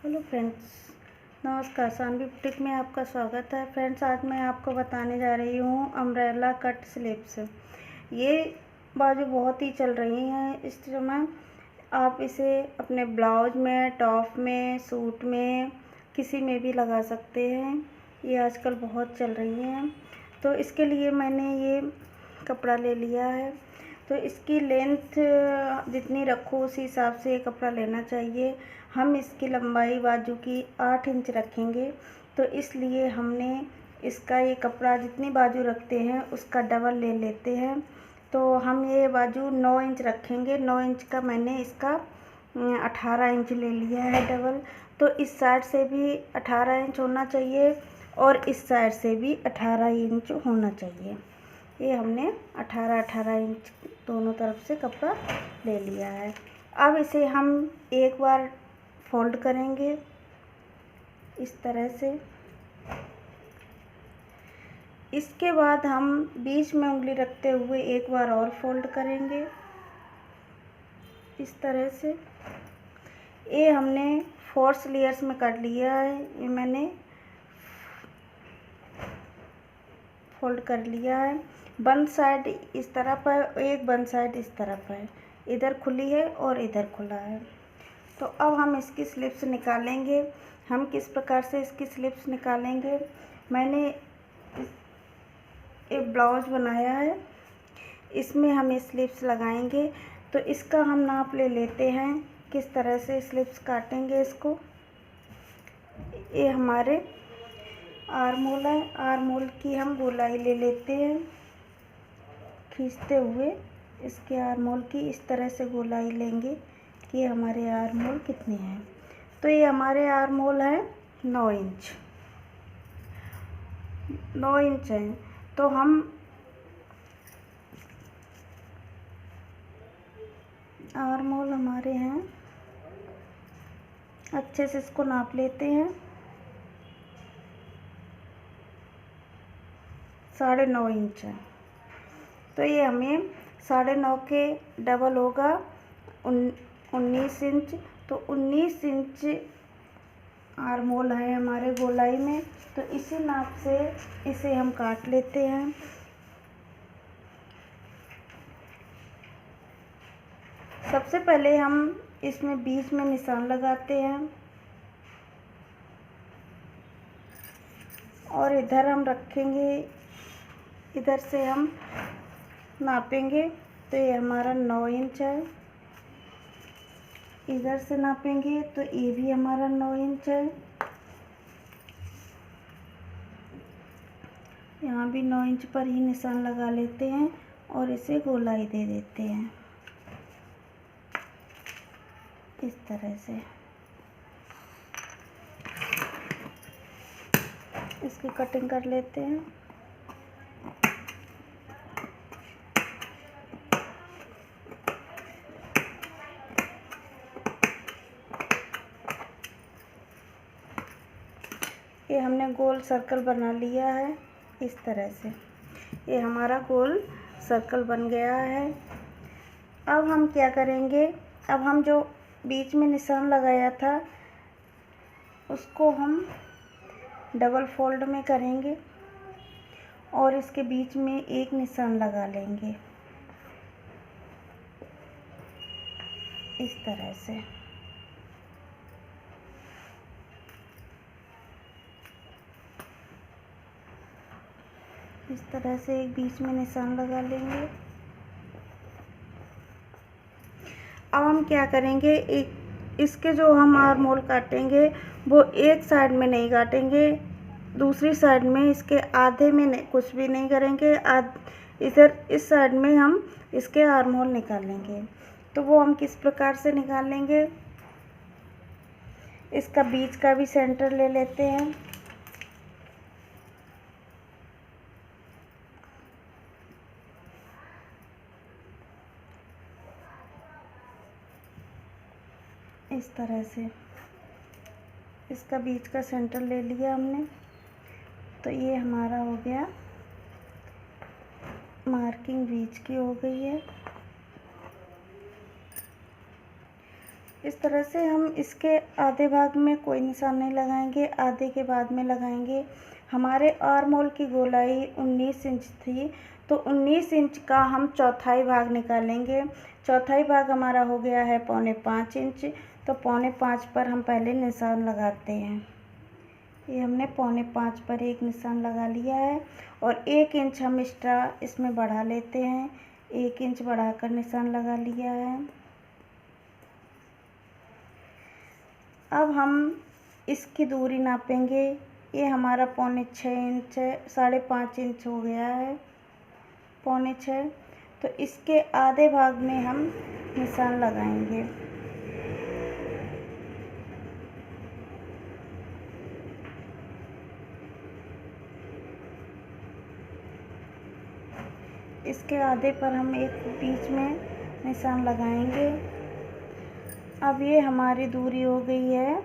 Hello friends, नमस्कार। Saanvi boutique में आपका स्वागत है। फ्रेंड्स, आज मैं आपको बताने जा रही हूँ अम्ब्रेला कट स्लीव्स। ये बाजू बहुत ही चल रही हैं इस समय। आप इसे अपने ब्लाउज में, टॉप में, सूट में, किसी में भी लगा सकते हैं। ये आजकल बहुत चल रही हैं। तो इसके लिए मैंने ये कपड़ा ले लिया है। तो इसकी लेंथ जितनी रखो उसी हिसाब से ये कपड़ा लेना चाहिए। हम इसकी लंबाई बाजू की 8 इंच रखेंगे, तो इसलिए हमने इसका ये कपड़ा जितनी बाजू रखते हैं उसका डबल ले लेते हैं। तो हम ये बाजू 9 इंच रखेंगे। 9 इंच का मैंने इसका 18 इंच ले लिया है डबल। तो इस साइड से भी 18 इंच होना चाहिए और इस साइड से भी 18 इंच होना चाहिए। ये हमने 18 इंच दोनों तरफ से कपड़ा ले लिया है। अब इसे हम एक बार फोल्ड करेंगे इस तरह से। इसके बाद हम बीच में उंगली रखते हुए एक बार और फोल्ड करेंगे इस तरह से। ये हमने 4 लेयर्स में कर लिया है। ये मैंने फोल्ड कर लिया है। वन साइड इस तरफ है, एक वन साइड इस तरफ है। इधर खुली है और इधर खुला है। तो अब हम इसकी स्लिप्स निकालेंगे। हम किस प्रकार से इसकी स्लिप्स निकालेंगे, मैंने एक ब्लाउज बनाया है, इसमें हम स्लिप्स लगाएंगे। तो इसका हम नाप ले लेते हैं, किस तरह से स्लिप्स काटेंगे इसको। ये हमारे आर्म होल है। आर्म होल की हम गोलाई ले लेते हैं, खींचते हुए इसके आर्म होल की इस तरह से गोलाई लेंगे कि हमारे आर्म होल कितने हैं। तो ये हमारे आर्म होल है 9 इंच। 9 इंच हैं। तो हम आर्म होल हमारे हैं, अच्छे से इसको नाप लेते हैं। 9.5 इंच है। तो ये हमें 9.5 के डबल होगा 19 इंच। तो 19 इंच आर्म होल है हमारे गोलाई में। तो इसी नाप से इसे हम काट लेते हैं। सबसे पहले हम इसमें बीच में निशान लगाते हैं और इधर हम रखेंगे, इधर से हम नापेंगे। तो ये हमारा 9 इंच है। इधर से नापेंगे तो ये भी हमारा 9 इंच है। यहाँ भी 9 इंच पर ही निशान लगा लेते हैं और इसे गोलाई दे देते हैं इस तरह से। इसकी कटिंग कर लेते हैं। ये हमने गोल सर्कल बना लिया है इस तरह से। ये हमारा गोल सर्कल बन गया है। अब हम क्या करेंगे, अब हम जो बीच में निशान लगाया था उसको हम डबल फोल्ड में करेंगे और इसके बीच में एक निशान लगा लेंगे इस तरह से। इस तरह से एक बीच में निशान लगा लेंगे। अब हम क्या करेंगे, एक इसके जो हम आर्म होल काटेंगे वो एक साइड में नहीं काटेंगे, दूसरी साइड में इसके आधे में नहीं, कुछ भी नहीं करेंगे। इधर इस साइड में हम इसके आर्म होल निकालेंगे। तो वो हम किस प्रकार से निकालेंगे, इसका बीच का भी सेंटर ले लेते हैं। इस तरह से इसका बीच का सेंटर ले लिया हमने। तो ये हमारा हो गया, मार्किंग बीच की हो गई है। इस तरह से हम इसके आधे भाग में कोई निशान नहीं लगाएंगे, आधे के बाद में लगाएंगे। हमारे आर्म होल की गोलाई 19 इंच थी, तो 19 इंच का हम चौथाई भाग निकालेंगे। चौथाई भाग हमारा हो गया है 4.25 इंच, तो 4.25 पर हम पहले निशान लगाते हैं। ये हमने 4.25 पर एक निशान लगा लिया है और 1 इंच हम एक्स्ट्रा इसमें बढ़ा लेते हैं। 1 इंच बढ़ाकर निशान लगा लिया है। अब हम इसकी दूरी नापेंगे। ये हमारा 5.25 इंच है, 5.5 इंच हो गया है, 5.25। तो इसके आधे भाग में हम निशान लगाएंगे। इसके आधे पर हम एक बीच में निशान लगाएंगे। अब ये हमारी दूरी हो गई है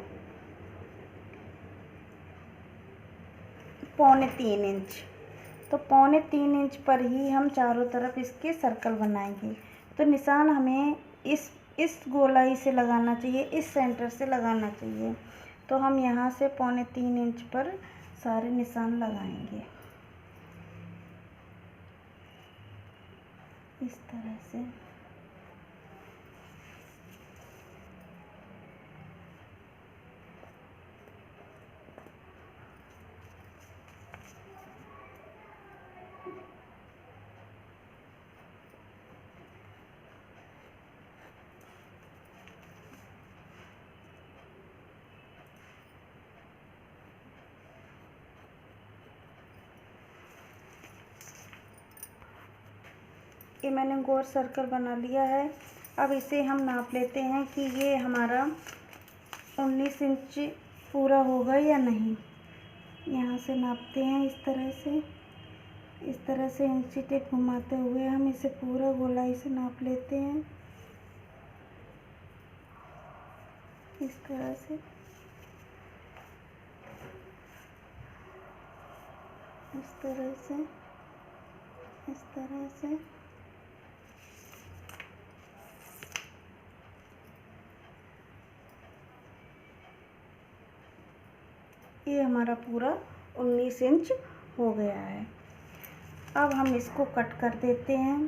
3.25 इंच। तो 3.25 इंच पर ही हम चारों तरफ इसके सर्कल बनाएंगे। तो निशान हमें इस गोलाई से लगाना चाहिए, इस सेंटर से लगाना चाहिए। तो हम यहाँ से 3.25 इंच पर सारे निशान लगाएंगे इस तरह से। ये मैंने गोल सर्कल बना लिया है। अब इसे हम नाप लेते हैं कि ये हमारा 19 इंच पूरा होगा या नहीं। यहाँ से नापते हैं इस तरह से इंची टेप घुमाते हुए हम इसे पूरा गोलाई से नाप लेते हैं इस तरह से। इस तरह से, इस तरह से। ये हमारा पूरा 19 इंच हो गया है। अब हम इसको कट कर देते हैं।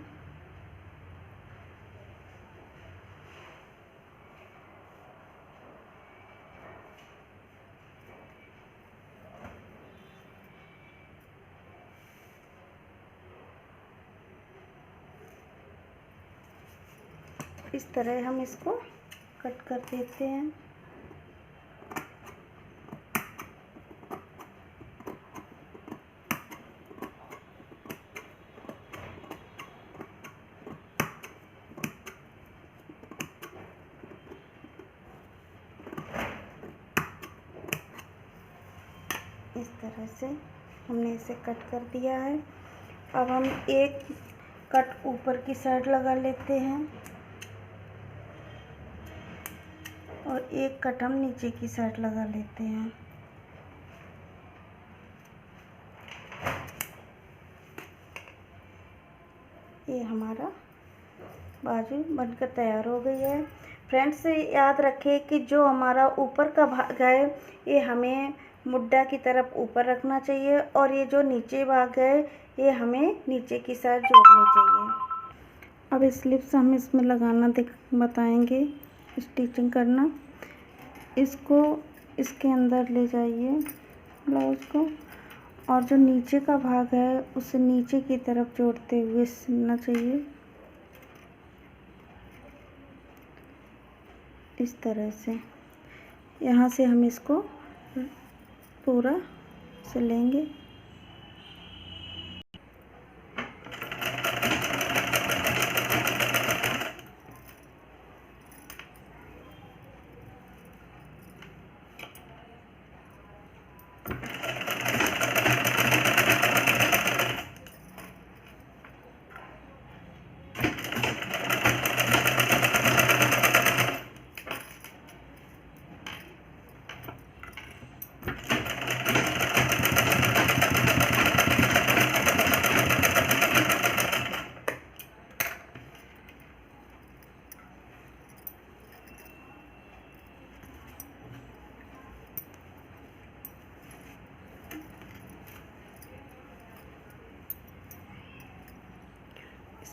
इस तरह हम इसको कट कर देते हैं। इस तरह से हमने इसे कट कर दिया है। अब हम एक कट ऊपर की साइड लगा लेते हैं और एक कट हम नीचे की साइड लगा लेते हैं। ये हमारा बाजू बनकर तैयार हो गई है। फ्रेंड्स, याद रखें कि जो हमारा ऊपर का भाग है ये हमें मुड्ढा की तरफ ऊपर रखना चाहिए और ये जो नीचे भाग है ये हमें नीचे की साइड जोड़नी चाहिए। अब स्लिप्स हम इसमें लगाना बताएंगे, स्टिचिंग करना। इसको इसके अंदर ले जाइए ब्लाउज को, और जो नीचे का भाग है उसे नीचे की तरफ जोड़ते हुए सिलना चाहिए इस तरह से। यहाँ से हम इसको पूरा सिलेंगे।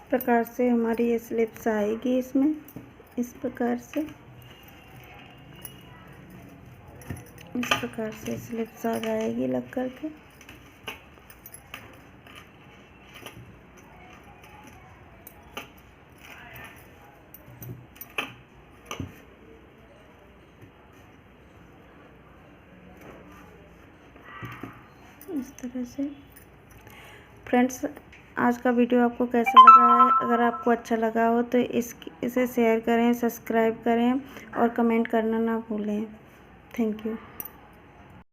प्रकार से हमारी ये स्लिप्स आएगी इसमें, इस प्रकार से स्लिप्स आ जाएगी लग करके। इस तरह से फ्रेंड्स, आज का वीडियो आपको कैसा लगा है? अगर आपको अच्छा लगा हो तो इसे शेयर करें, सब्सक्राइब करें और कमेंट करना ना भूलें। Thank you.